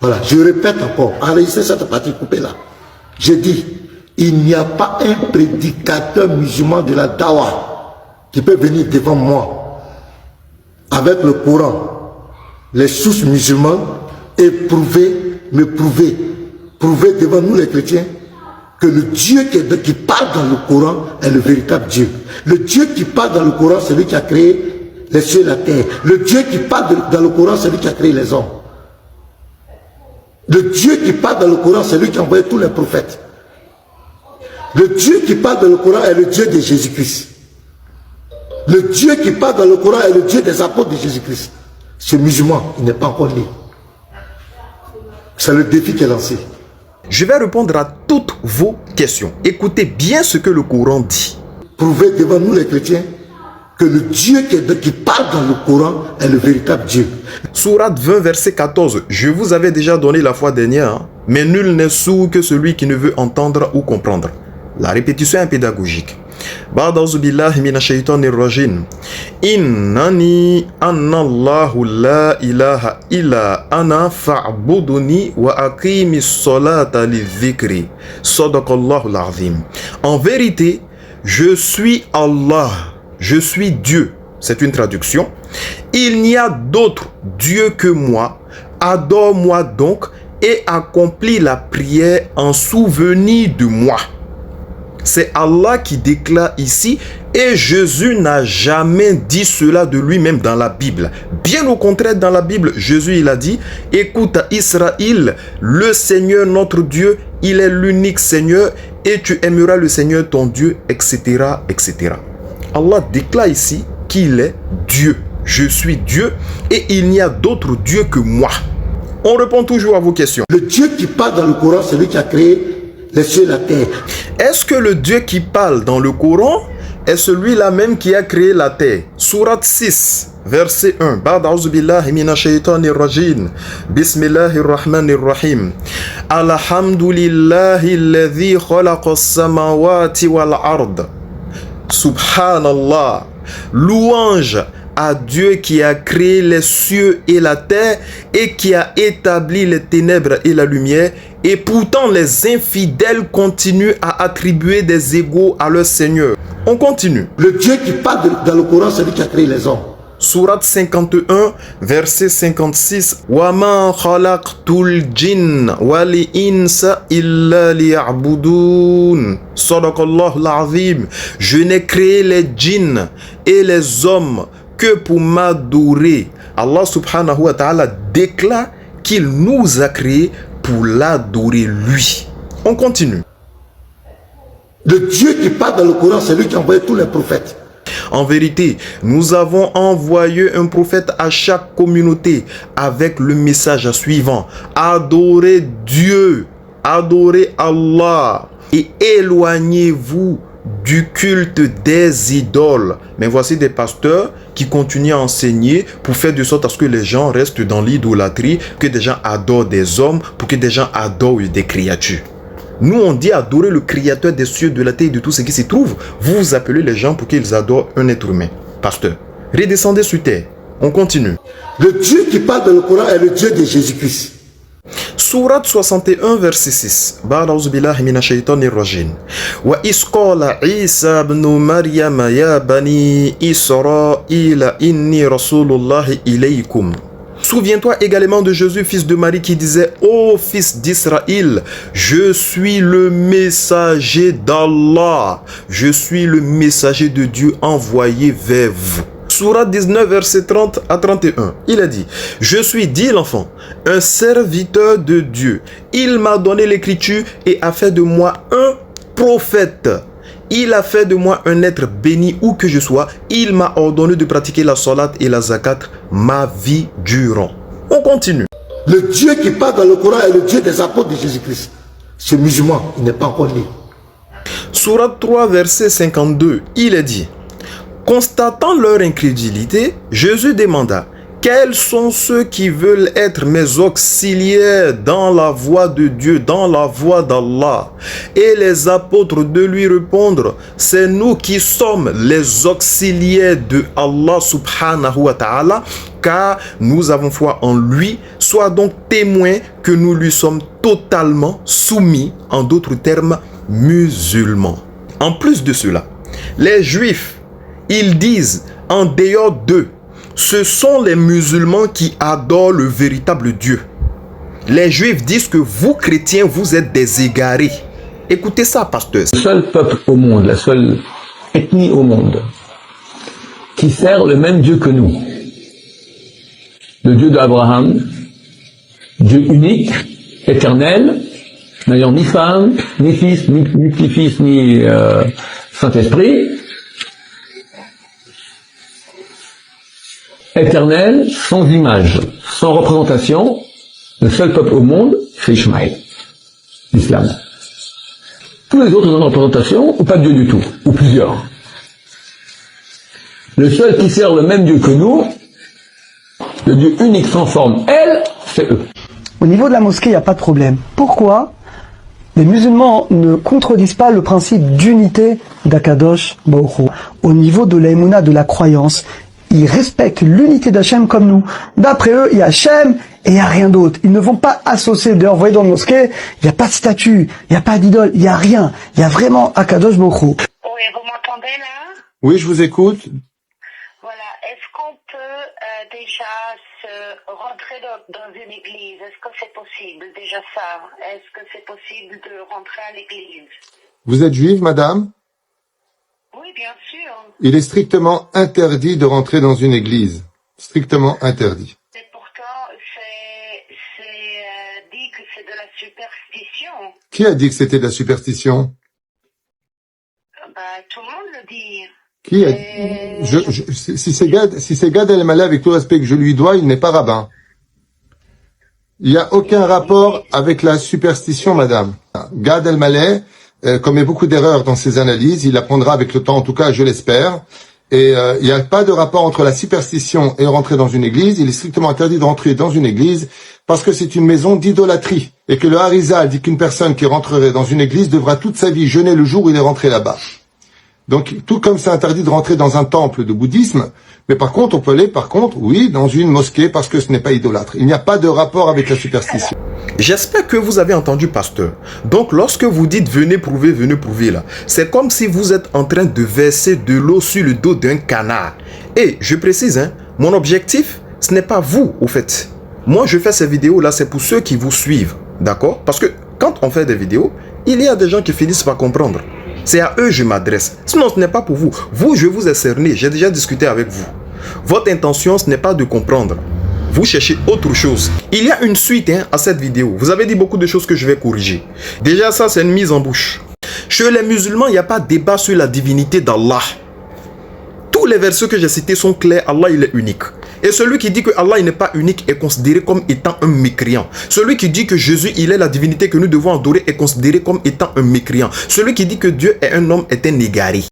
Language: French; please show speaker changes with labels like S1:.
S1: Voilà, je répète encore, enregistrez cette partie coupée là. Je dis, il n'y a pas un prédicateur musulman de la Dawa qui peut venir devant moi avec le Coran, les sources musulmanes et me prouver devant nous les chrétiens que le Dieu qui parle dans le Coran est le véritable Dieu. Le Dieu qui parle dans le Coran, c'est lui qui a créé les cieux et la terre. Le Dieu qui parle dans le Coran, c'est lui qui a créé les hommes. Le Dieu qui parle dans le Coran, c'est lui qui a envoyé tous les prophètes. Le Dieu qui parle dans le Coran est le Dieu de Jésus-Christ. Le Dieu qui parle dans le Coran est le Dieu des apôtres de Jésus-Christ. Ce musulman, il n'est pas encore né. C'est le défi qui est lancé.
S2: Je vais répondre à toutes vos questions. Écoutez bien ce que le Coran dit.
S1: Prouvez devant nous les chrétiens que le Dieu qui parle dans le Coran est le véritable Dieu.
S2: Sourate 20, verset 14. Je vous avais déjà donné la fois dernière, hein? Mais nul n'est sourd que celui qui ne veut entendre ou comprendre. La répétition est pédagogique. Ba'da'uzu billahi minash shaitanir rajim. Innani annallahu la ilaha illa ana fa'buduni wa aqimis salata lidhikri. Sadaqallahu l'azim. En vérité, je suis Allah, je suis Dieu. C'est une traduction. Il n'y a d'autre Dieu que moi. Adore-moi donc et accomplis la prière en souvenir de moi. C'est Allah qui déclare ici et Jésus n'a jamais dit cela de lui-même dans la Bible. Bien au contraire, dans la Bible, Jésus il a dit: écoute Israël, le Seigneur notre Dieu, il est l'unique Seigneur et tu aimeras le Seigneur ton Dieu, etc., etc. Allah déclare ici qu'il est Dieu. Je suis Dieu et il n'y a d'autre Dieu que moi. On répond toujours à vos questions.
S1: Le Dieu qui parle dans le Coran, c'est lui qui a créé les cieux et la terre.
S2: Est-ce que le Dieu qui parle dans le Coran est celui-là même qui a créé la terre? Sourate 6, verset 1. Ba'da'uzu billahi minash shaitanir rajim. Bismillahir rahmanir rahim. Alhamdulillahi alladhi khalaqa as-samawati wal ard. Subhanallah. Louange à Dieu qui a créé les cieux et la terre et qui a établi les ténèbres et la lumière. Et pourtant les infidèles continuent à attribuer des égaux à leur Seigneur. On continue.
S1: Le Dieu qui parle dans le Coran, c'est lui qui a créé les hommes.
S2: Sourate 51, verset 56. Wa ma khalaqtul jinn wal insa illa liya'budun. Sadaqallahu l'azim. Je n'ai créé les djinns et les hommes que pour m'adorer. Allah subhanahu wa ta'ala déclare qu'il nous a créés pour l'adorer lui. On continue.
S1: Le Dieu qui parle dans le Coran, c'est lui qui a envoyé tous les prophètes.
S2: En vérité, nous avons envoyé un prophète à chaque communauté avec le message suivant: adorez Dieu, adorez Allah et éloignez-vous du culte des idoles. Mais voici des pasteurs qui continuent à enseigner pour faire de sorte à ce que les gens restent dans l'idolâtrie, que des gens adorent des hommes, pour que des gens adorent des créatures. Nous, on dit adorer le créateur des cieux, de la terre et de tout ce qui s'y trouve. Vous appelez les gens pour qu'ils adorent un être humain. Pasteur, redescendez sur terre. On continue.
S1: Le Dieu qui parle dans le Coran est le Dieu de Jésus-Christ.
S2: Sourate 61, verset 6. Ba'da'uzu billahi minash shaitanir rajim. Wa isqala Isa ibn Maryam ya bani Israël inni rasulullahi ilaykum. Souviens-toi également de Jésus, fils de Marie, qui disait: ô fils d'Israël, je suis le messager d'Allah. Je suis le messager de Dieu envoyé vers vous. Sourate 19, verset 30 à 31. Il a dit: je suis, dit l'enfant, un serviteur de Dieu. Il m'a donné l'écriture et a fait de moi un prophète. Il a fait de moi un être béni où que je sois. Il m'a ordonné de pratiquer la salat et la zakat ma vie durant. On continue.
S1: Le Dieu qui parle dans le Coran est le Dieu des apôtres de Jésus-Christ. Ce musulman, il n'est pas encore né.
S2: Sourate 3, verset 52. Il est dit: constatant leur incrédulité, Jésus demanda: quels sont ceux qui veulent être mes auxiliaires dans la voie de Dieu, dans la voie d'Allah? Et les apôtres de lui répondre, c'est nous qui sommes les auxiliaires de Allah subhanahu wa ta'ala, car nous avons foi en lui. Sois donc témoin que nous lui sommes totalement soumis, en d'autres termes, musulmans. En plus de cela, les juifs, ils disent en dehors d'eux, ce sont les musulmans qui adorent le véritable Dieu. Les juifs disent que vous, chrétiens, vous êtes des égarés. Écoutez ça, pasteur.
S3: Le seul peuple au monde, la seule ethnie au monde, qui sert le même Dieu que nous. Le Dieu d'Abraham, Dieu unique, éternel, n'ayant ni femme, ni fils, ni petit-fils, ni Saint-Esprit, éternel, sans image, sans représentation, le seul peuple au monde, c'est Ishmaël, l'islam. Tous les autres ont une représentation, ou pas de Dieu du tout, ou plusieurs. Le seul qui sert le même Dieu que nous, le Dieu unique sans forme, elle, c'est eux.
S4: Au niveau de la mosquée, il n'y a pas de problème. Pourquoi les musulmans ne contredisent pas le principe d'unité d'Akadosh Baruch Hu? Au niveau de l'aïmouna, de la croyance, ils respectent l'unité d'Hachem comme nous. D'après eux, il y a Hachem et il n'y a rien d'autre. Ils ne vont pas associer. D'ailleurs, vous voyez dans la mosquée, il n'y a pas de statue, il n'y a pas d'idole, il n'y a rien. Il y a vraiment Akadosh Baruch Hu.
S5: Oui, vous m'entendez là?
S1: Oui, je vous écoute.
S5: Voilà. Est-ce qu'on peut déjà se rentrer dans une église? Est-ce que c'est possible déjà ça? Est-ce que c'est possible de rentrer à l'église?
S1: Vous êtes juive, madame?
S5: Oui, bien sûr.
S1: Il est strictement interdit de rentrer dans une église. Strictement interdit.
S5: Et pourtant, c'est dit que c'est de la superstition.
S1: Qui a dit que c'était de la superstition?
S5: Tout le monde le dit.
S1: Qui a... Si c'est Gad Elmaleh, avec tout le respect que je lui dois, il n'est pas rabbin. Il n'y a aucun rapport avec la superstition, madame. Gad Elmaleh commet beaucoup d'erreurs dans ses analyses. Il apprendra avec le temps, en tout cas, je l'espère. Et il n'y a pas de rapport entre la superstition et rentrer dans une église. Il est strictement interdit de rentrer dans une église parce que c'est une maison d'idolâtrie. Et que le Harizal dit qu'une personne qui rentrerait dans une église devra toute sa vie jeûner le jour où il est rentré là-bas. Donc, tout comme c'est interdit de rentrer dans un temple de bouddhisme, mais par contre, on peut aller, oui, dans une mosquée parce que ce n'est pas idolâtre. Il n'y a pas de rapport avec la superstition.
S2: J'espère que vous avez entendu, pasteur. Donc, lorsque vous dites venez prouver là, c'est comme si vous êtes en train de verser de l'eau sur le dos d'un canard. Et je précise, mon objectif, ce n'est pas vous, au fait. Moi, je fais ces vidéos là, c'est pour ceux qui vous suivent, d'accord? Parce que quand on fait des vidéos, il y a des gens qui finissent par comprendre. C'est à eux que je m'adresse. Sinon, ce n'est pas pour vous. Vous, je vous ai cerné. J'ai déjà discuté avec vous. Votre intention, ce n'est pas de comprendre. Vous cherchez autre chose. Il y a une suite à cette vidéo. Vous avez dit beaucoup de choses que je vais corriger. Déjà, ça, c'est une mise en bouche. Chez les musulmans, il n'y a pas de débat sur la divinité d'Allah. Tous les versets que j'ai cités sont clairs. Allah, il est unique. Et celui qui dit que Allah n'est pas unique est considéré comme étant un mécréant. Celui qui dit que Jésus, il est la divinité que nous devons adorer est considéré comme étant un mécréant. Celui qui dit que Dieu est un homme est un égaré.